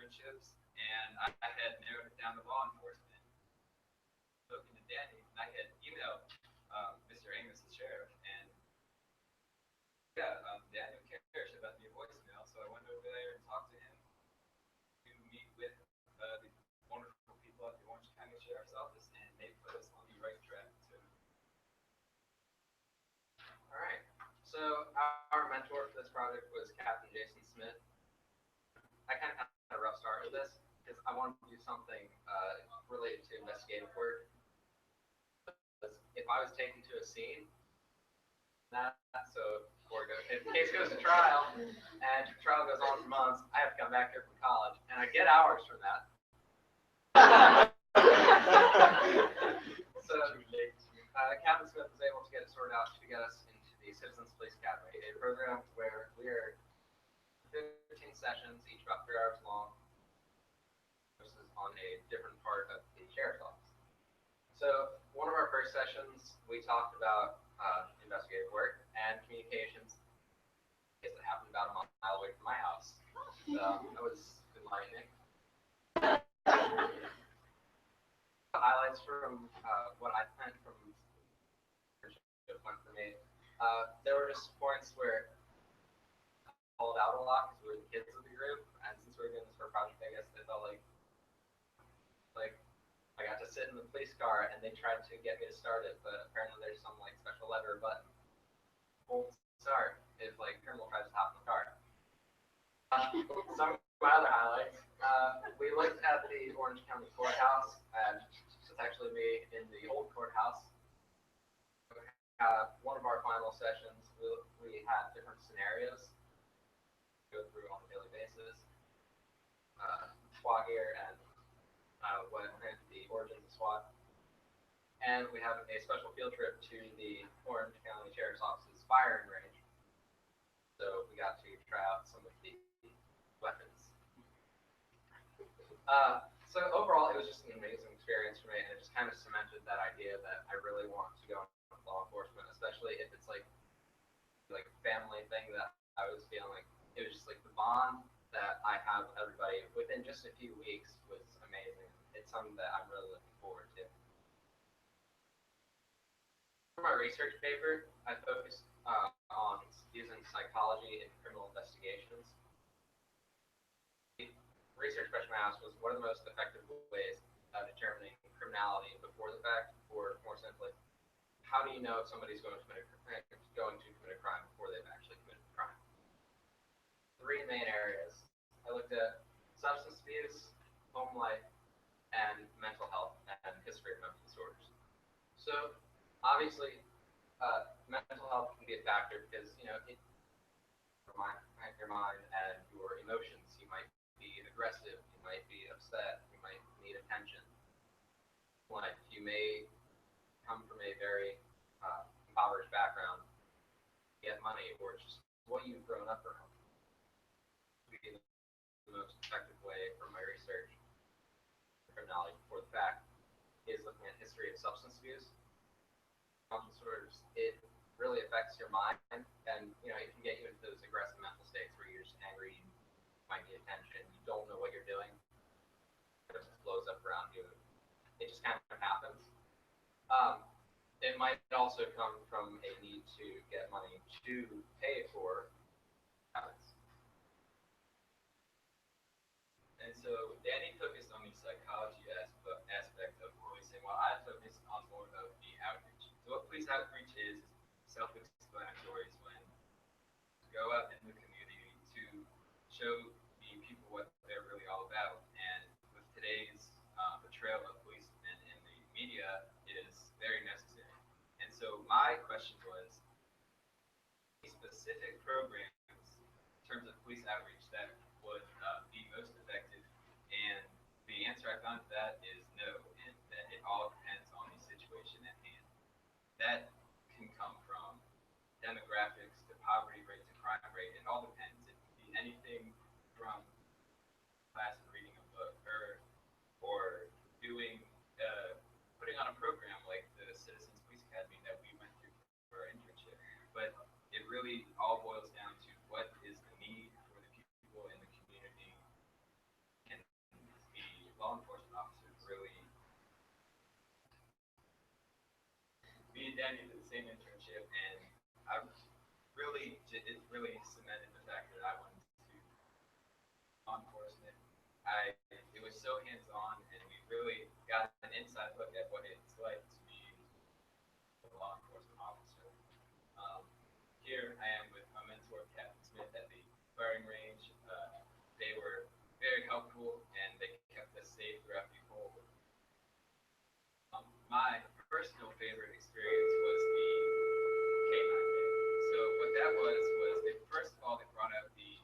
internships, and I had narrowed it down to law enforcement. Spoken to Danny, and I had emailed Mr. Amos, the sheriff, and yeah, Daniel Karish left me a voicemail, so I went over there and talked to him to meet with the wonderful people at the Orange County Sheriff's Office, and they put us on the right track. So, all right. So our mentor for this project was Captain Jason Smith. I kind of had a rough start with this because I wanted to do something related to investigative work. If I was taken to a scene, so if the case goes to trial and the trial goes on for months, I have to come back here from college, and I get hours from that. So Captain Smith was able to get it sorted out to get us into the Citizens Police Academy, a program where we are 15 sessions, each about 3 hours long. This is on a different part of the sheriff's office. So one of our first sessions, we talked about investigative work and communications. It happened about a mile away from my house. So that was enlightening. Highlights from what I learned from went for me. There were just points where I called out a lot because we were the kids of the group, and since we were doing this for a project, I guess they felt like I got to sit in the police car and they tried to get me to start it, but apparently there's some like special lever button. Won't start if like criminal tries to hop in the car. Some of my other highlights. We looked at the Orange County Courthouse, and it's actually me in the old courthouse. One of our final sessions, we had different scenarios to go through on a daily basis. SWAT gear and the origins of SWAT. And we have a special field trip to the Orange County Sheriff's Office's firing range. So we got to try out some of the weapons. So overall, it was just an amazing experience for me, and it just kind of cemented that idea that I really want to go into law enforcement, especially if it's like family thing that I was feeling. It was just like the bond that I have with everybody within just a few weeks was amazing. It's something that I'm really looking forward to. For my research paper, I focused on using psychology in criminal investigations. The research question I asked was, what are the most effective ways of determining criminality before the fact, or more simply, how do you know if somebody's going to commit a crime before they've actually committed a crime? 3 main areas. I looked at substance abuse, home life, and mental health and history of mental disorders. So obviously, mental health can be a factor because your mind and your emotions. You might be aggressive, you might be upset, you might need attention. Like you may come from a very impoverished background, get money, or just what you've grown up around. Be the most effective way from my research criminality before the fact is looking at history of substance abuse. Disorders, it really affects your mind, and it can get you into those aggressive mental states where you're just angry, you might need attention, you don't know what you're doing, it just blows up around you. It just kind of happens. It might also come from a need to get money to pay for habits. And so Danny focused on the psychology aspect of policing, while I focused on more of the outreach. So what police outreach is self-explanatory. Is when you go out in the community to show the people what they're really all about. And with today's portrayal of policemen in the media, it is very necessary. And so my question was, specific programs in terms of police outreach that would be most effective? And the answer I found to that is no, and that it all depends on the situation at hand. That can come from demographics to poverty rate to crime rate. It all depends. It can be anything from class and reading a book or doing putting on a program like the Citizens Police Academy that we went through for our internship. But it really all boils down to what is the need for the people in the community and and Danny did the same internship, and I it really cemented the fact that I wanted to do law enforcement. It was so hands-on, and we really got an inside look at what it's like to be a law enforcement officer. Um, Here I am with my mentor, Captain Smith, at the firing range. They were very helpful, and they kept us safe throughout the whole. My personal favorite experience was the K9 day. So what that was they, first of all, they brought out the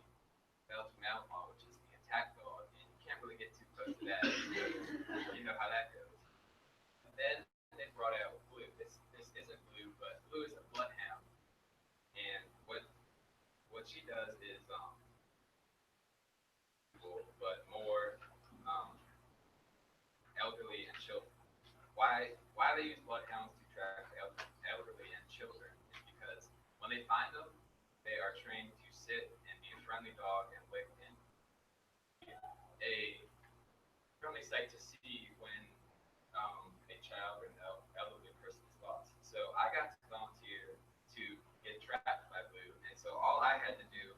Belgian Malinois, which is the attack dog, and you can't really get too close to that because you know how that goes. And then they brought out Blue. This isn't Blue, but Blue is a bloodhound, and what she does is but more elderly and children. Why they use bloodhounds to track elderly and children is because when they find them, they are trained to sit and be a friendly dog and lick and a friendly sight to see when a child or an elderly person is lost. So I got to volunteer to get tracked by Blue, and so all I had to do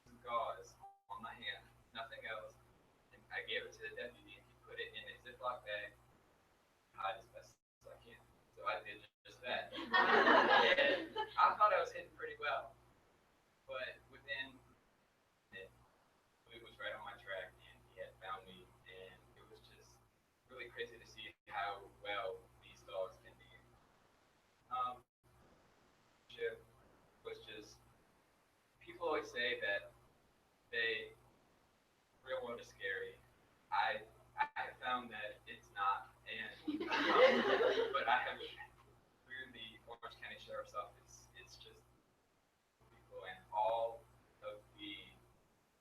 was gauze on my hand, nothing else, and I gave it to the deputy, and he put it in a Ziploc bag, hide as best as I can. So I did just that. And I thought I was hitting pretty well, but within it, Blue was right on my track, and he had found me, and it was just really crazy to see how well these dogs can be. Chip was just, people always say that the real world is scary. I have found that it's not, and but I have through the Orange County Sheriff's Office, it's just people and all of the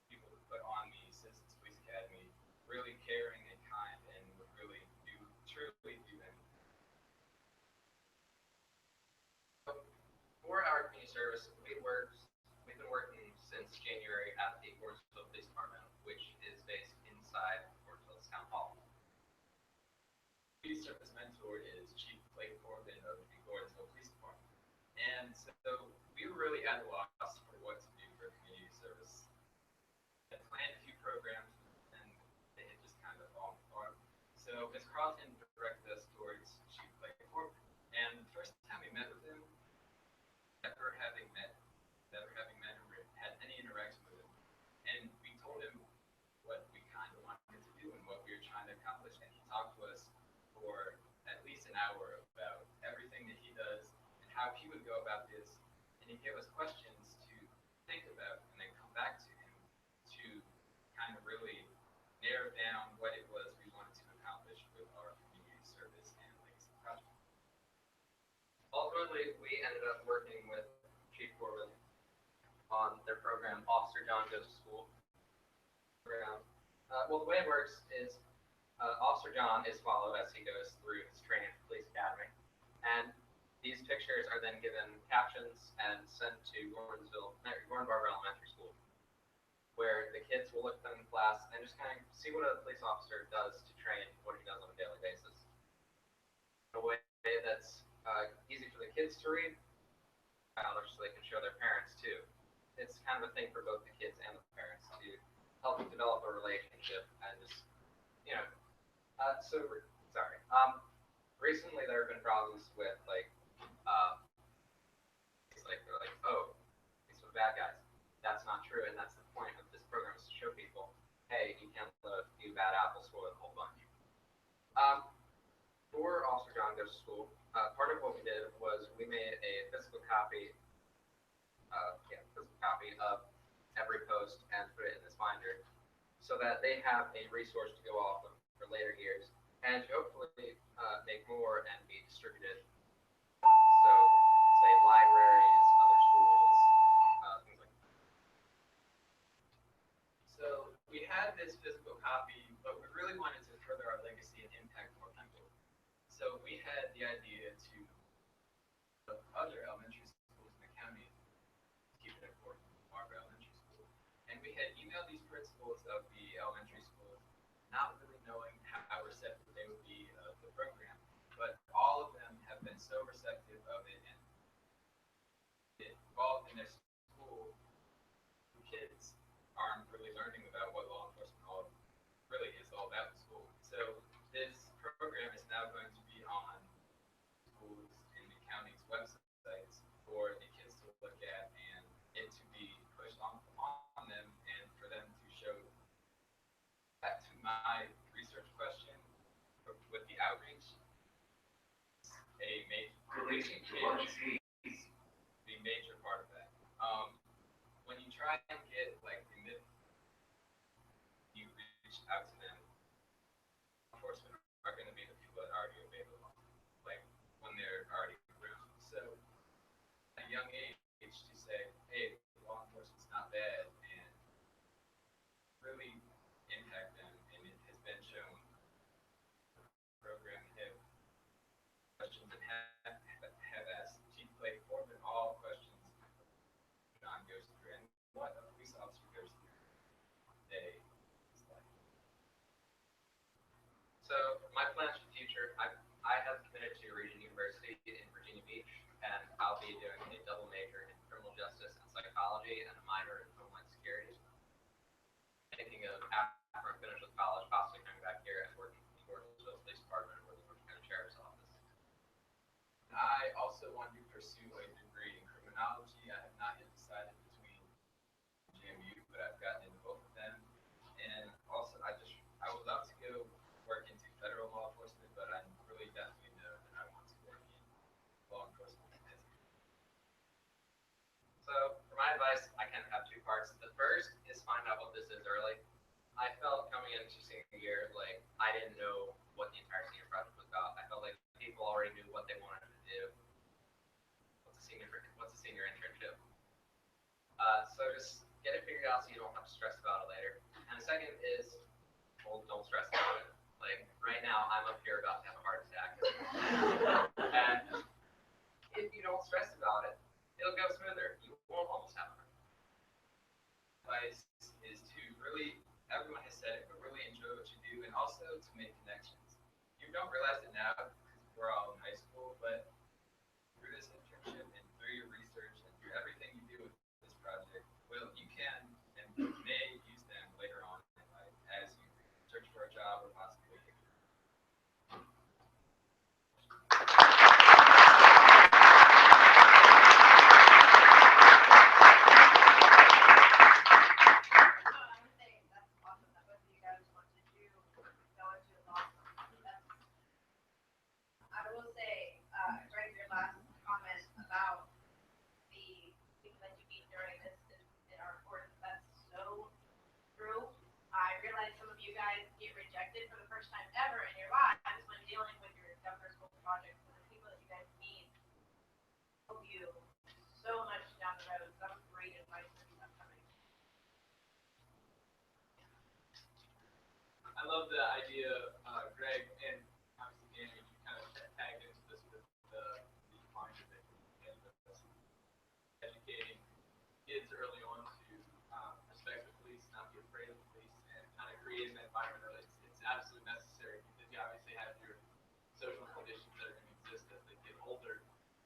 people who put on the Citizens Police Academy really caring and kind and would really truly do anything. For our community service, we've been working since January at the Orangeville Police Department, which is based inside Orangeville Town Hall. Police service mentor is Chief Blake Corbin of the Orangeville Police Department, and so we were really at a loss for what to do for community service. I planned a few programs, and they had just kind of fallen apart. So Ms. Carlton directed us towards Chief Blake Corbin, and the first time we met with him, never having met him or had any interaction with him. And we told him what we kind of wanted to do and what we were trying to accomplish. And he talked to us for at least an hour about everything that he does and how he would go about this. And he gave us questions to think about and then come back to him to kind of really narrow down what it was we wanted to accomplish with our community service and legacy project. Ultimately, we ended up working with Chief Corbin on their program, Officer John Goes to School program. Well, the way it works is Officer John is followed as he goes through his training at the police academy, and these pictures are then given captions and sent to Gordon Barber Elementary School, where the kids will look at them in class and just kind of see what a police officer does to train, what he does on a daily basis. In a way that's easy for the kids to read, so they can show their parents too. It's kind of a thing for both the kids and the parents to help them develop a relationship and just, recently there have been problems with they're like, oh, these are the bad guys. That's not true, and that's the point of this program is to show people, hey, you can't let a few bad apples spoil the whole bunch. For Officer John Goes to School, part of what we did was we made a physical copy of every post and put it in this binder so that they have a resource to go off of for later years and to hopefully make more and be distributed. So, say libraries, other schools, things like that. So we had this physical copy, but we really wanted to further our legacy and impact more people. So we had the idea to other elementary schools in the county to keep it important for our elementary school. And we had emailed these principals of the elementary schools, not really knowing how receptive they would be of the program, but all of them have been been so receptive of it and involved in their school, kids aren't really learning about what law enforcement really is all about in school. So this program is now going to be on schools in the county's websites for the kids to look at and it to be pushed on them and for them to show. Back to my research question with the outreach, a major part of that. When you try and get like the myth, you reach out to them. Enforcement are going to be the people that are already available, like when they're already around. So at a young age, to say, hey, law enforcement's not bad, and really impact them, and it has been shown. Program have questions and have asked Chief Blake Foreman all questions John goes through and what a police officer goes through day is like. So my plans for the future, I have committed to Regent University in Virginia Beach, and I'll be doing a double major in criminal justice and psychology and a minor in homeland security. Thinking of after I finish with college, possibly coming back here and working in the Gordonsville Police Department or the North County Sheriff's Office. I also want to pursue a degree in criminology. I have not yet decided between GMU, but I've gotten into both of them. And also, I would love to go work into federal law enforcement, but I really definitely know that I want to work in law enforcement. So for my advice, I kind of have two parts. The first is find out what this is early. I felt coming into senior year like I didn't know what the entire senior project was about. I felt like people already knew what they wanted to do. What's a senior internship? So just get it figured out so you don't have to stress about it later. And the second is, well, don't stress about it. Like right now, I'm up here about to have a heart attack. And if you don't stress about it, it'll go smoother. You won't almost have a heart attack. Advice is to really, everyone has said it, but really enjoy what you do and also to make connections. You don't realize it now because we're all in high school, but through this internship and through your research and through everything you do with this project, well, you can and may use them later on in life as you search for a job or possibly for the first time ever in your lives when dealing with your governor's school projects and the people that you guys meet help you so much down the road. So that was great advice for you upcoming. I love the idea, Greg, and obviously Danny, you kind of tagged into this with the mind of it and educating kids early on to respect the police, not be afraid of the police, and kind of create an environment where it's absolutely necessary because you obviously have your social conditions that are going to exist as they get older.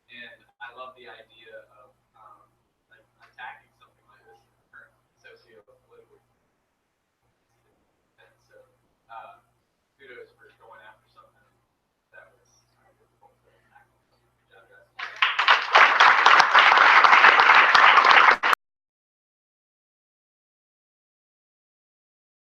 And I love the idea of